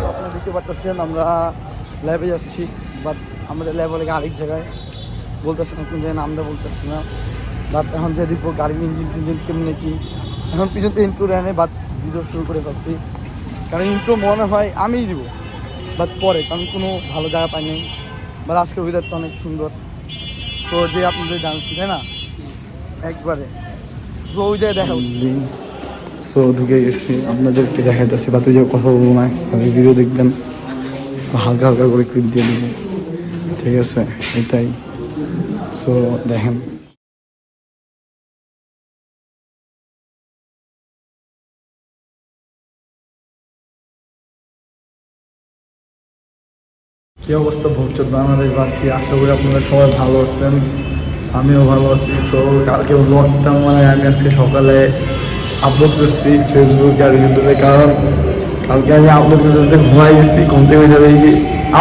আপনারা দেখতে পাচ্ছেন আমরা ল্যাবে যাচ্ছি, বাট আমাদের ল্যাব হলে আরেক জায়গায়, বলতেছি না কোন জায়গায়, নামটা বলতেছি না। বাট এখন যে দেখবো গাড়ির ইঞ্জিন টিঞ্জিন কেমনি কি, এখন পর্যন্ত ইন্ট্রো দেয় নেই, বাট ভিডিও শুরু করে পাচ্ছি। কারণ ইন্ট্রো মনে হয় আমিই দিব, বাট পরে কারণ কোনো ভালো জায়গা পাইনি। বাট আজকের ওয়েদারটা অনেক সুন্দর, তো যে আপনাদের জানছি তাই না একবারে, তো ওই জায়গায় দেখা হচ্ছে। সো ঢুকে গেছি, আপনাদেরকে দেখাইতেছি, বা তুই যে কথা বলবো না, আপনি ভিডিও দেখবেন, হালকা হালকা করে ক্লিপ দিয়ে দেবো, ঠিক আছে? এটাই। সো দেখেন কী অবস্থা ভবিষ্যৎ বাংলাদেশবাসী, আশা করি আপনারা সবাই ভালো আছেন, আমিও ভালো আছি। সো কালকে ব্লগটা মানে আমি আজকে সকালে আপলোড করছি ফেসবুক আর ইউটিউবে, কারণ কালকে আমি আপলোড করতে ঘুমাই গেছি, ঘুম থেকে উঠে দেখি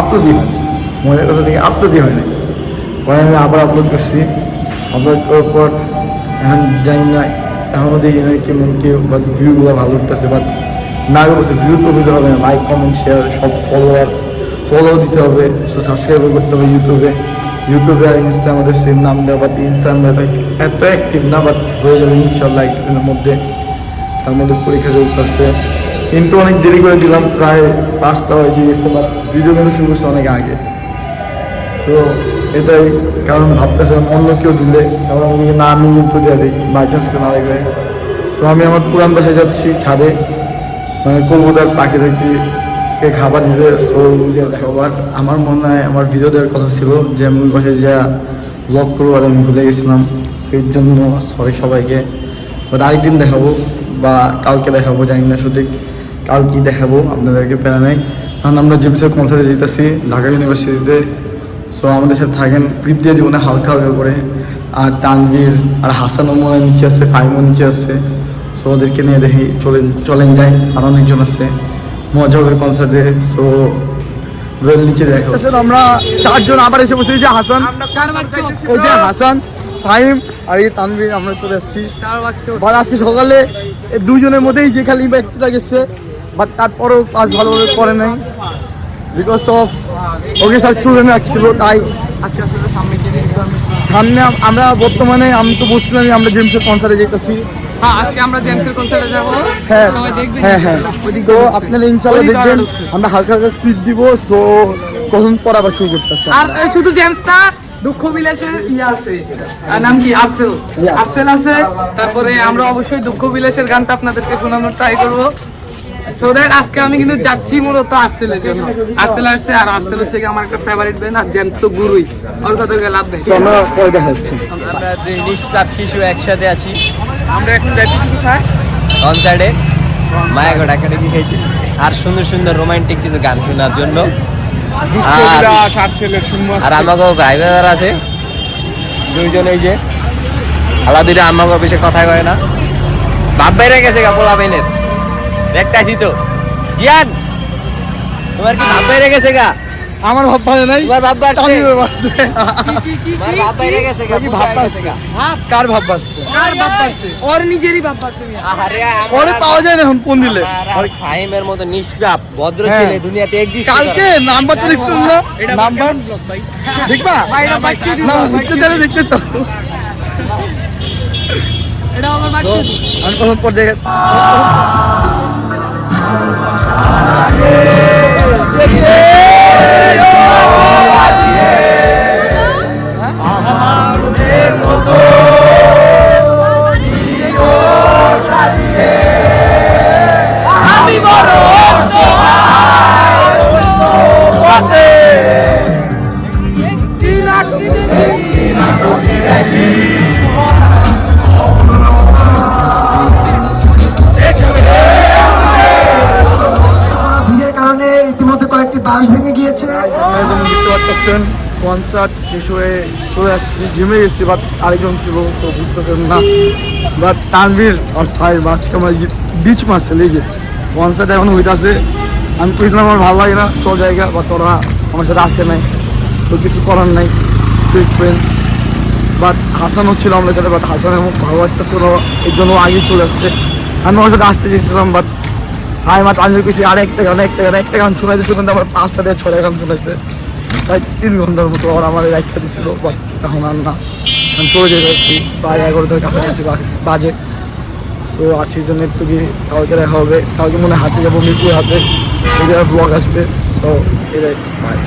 আপলোডই হয়, মনের কথা থেকে আপলোডই হয় না। পরে আমি আবার আপলোড করছি, আপলোড করার পর এখন জানি না, এখনও দেখি না কেমন কেউ, বাট ভিউগুলো ভালো উঠতেছে, বাট না বলছে ভিউ তো হইতে হবে না, লাইক কমেন্ট শেয়ার সব ফলো দিতে হবে, সো সাবস্ক্রাইবও করতে হবে ইউটিউবে আর ইনস্টা আমাদের সেম নাম দেওয়া, বাট ইনস্টা আমরা এত অ্যাক্টিভ না, বাট হয়ে যাবে ইনশাল্লাহ একদিনের মধ্যে। তার মধ্যে পরীক্ষা চলতেছে, কিন্তু অনেক দেরি করে দিলাম, প্রায় 5টা হয়েছে গেছে, বাট ভিডিও কিন্তু শুরু করছে অনেক আগে। সো এটাই, কারণ ভাবতেছিলাম অন্য কেউ দিলে, কারণ আমি না আমি ইউটিউব দিয়ে দিই, বাই চান্স কেউ না দেখবে। সো আমি আমার পুরান বাসায় যাচ্ছি, ছাদে মানে কবুতর পাখি দেখতে খাবার দিতে। সো সবার আমার মনে হয় আমার ভিডিও দেওয়ার কথা ছিল, যে আমি বাসায় যা ব্লগ করবো, আর আমি ভুলে গেছিলাম, সেই জন্য সরি সবাইকে। বাট আরেকদিন দেখাবো বা কালকে দেখাবো, জানি না সঠিক কালকেই দেখাবো, আপনাদেরকে প্যারা নেই। কারণ আমরা জেমসের কনসার্টে যেতেছি ঢাকা ইউনিভার্সিটিতে। সো আমাদের সাথে থাকেন, ক্লিপ দিয়ে দিব না হালকা হালকা করে। আর তানভীর আর হাসানও মনে নিচে আছে, ফাইমও নিচে আছে। সো ওদেরকে নিয়ে দেখি চলেন যাই, আর অনেকজন আছে, মজা হবে কনসার্টে। সো নিচে দেখা আমরা 4 জন আবার এসে বসে, যে হাসান, ওই যে হাসান, ফাহিম আর এই তানভীর, আমরা চলে আসছি। বাট আজকে সকালে 2 জনের মধ্যেই যে খালি ব্যক্তিটা গেছে, বাট তারপরেও কাজ ভালোভাবে করে নাই, বিকজ অফ ওকে স্যার চুলেন রাখছিল, তাই আজকে আসলে সামনে আমরা বর্তমানে, আমি তো বলছিলাম আমরা জেমসের কনসার্টে যেতেছি। আজকে আমরা জেমসের কনসার্টে যাব, সবাই দেখবেন। হ্যাঁ, সো আপনারা ইনশাআল্লাহ দেখবেন, আমরা হালকা হালকা ক্লিপ দিব। সো কখন পর আবার শুরু করতেছে, আর শুধু জেমস না, দুঃখ বিলাসের আছে, নাম কি আফসেল আছে। তারপরে আমরা অবশ্যই দুঃখ বিলাসের গানটা আপনাদেরকে শোনানোর ট্রাই করবো। সো দ্যাট আজকে আমি কিন্তু যাচ্ছি মূলত আর্সেলের জন্য। আর্সেল আসছে, আর আর্সেল হচ্ছে আমার একটা ফেভারিট ব্যান্ড, আর জেমস তো গুরুই, ওর কথা লাভ নেই। আমরা পরে দেখা হচ্ছে। আমরা 2 নিষ্পাপ শিশু একসাথে আছি, আমরা এখন যাচ্ছি কোথায়? কনসার্টে মায়াগড় একাডেমি খাইতে, আর সুন্দর সুন্দর রোমান্টিক কিছু গান শোনার জন্য। আর আমাকেও ভাই ব্রাদার আছে 2 জন, এই যে আলাদা আমাকে বেশি কথা কয় না, বাপ বাইরে গেছে গা পোলা বেনের দেখতে আসি তো। জিয়ান, তোমার কি বাপ বাইরে গেছে গা? আমার ভাব পারে নাই, তোমার বাপ বাড়ছে, তোমার বাপ বাইরে গেছে গা, কি ভাব পারছে? কার ভাব পারছে? ওর নিজেরই বাপ পারছে। আরে ওরে পাওয়া যায় না এখন ফোন দিলে। ফাহিমের মতো নিষ্পাপ ভদ্র ছেলে দুনিয়াতে এক্সিস্ট করে। কালকে নাম্বার তো লিখছিস না, নাম্বার দেখবা না, দেখতে চলে, দেখতে চল। এটা আমার বাচ্চা, আমি কখন পর দেখে আমি বড় ইতিমধ্যে কয়েকটি বাস ভেঙে গিয়েছে। দেখতে পাচ্ছেন কনসার্ট শেষ হয়ে চলে আসছি, ঘুমে গেছি, বাট আরেকজন ছিল তো বুঝতেছেন না। বাট তানভীর আর ভাই মাছকে আমার বিচ মারছে, লেগে কনসার্ট এখন হইতেছে। আমি বুঝলাম আমার ভালো লাগে না, চল জায়গা, বাট ওরা আমার সাথে আসতে নাই, তো কিছু করার নাই। ফ্রেন্ডস বাট হাসান হচ্ছিল আমাদের সাথে, বাট হাসানের মুখ ভালো লাগতেছিল, এর জন্য ও আগে চলে আসছে। আমি ওর সাথে আসতে চেয়েছিলাম, বাট আমি মাত্র আঞ্জলি করেছি আর একটা গান শোনাইতে শুনতে আমার 5টা থেকে 6টা গান শোনাইছে, তাই 3 ঘন্টার মতো ওরা আমার রাখতে দিচ্ছিল। বাট এখন আর না, আমি চলে যেতে পারছি, প্রায় 11টার কাছাকাছি বাজে। সো আজকের জন্য একটু কি, কালকে দেখা হবে, কালকে মনে হয় হাতে যাবো মিরপুর হাতে, এই ব্লগ আসবে। সো এটাই, বাই।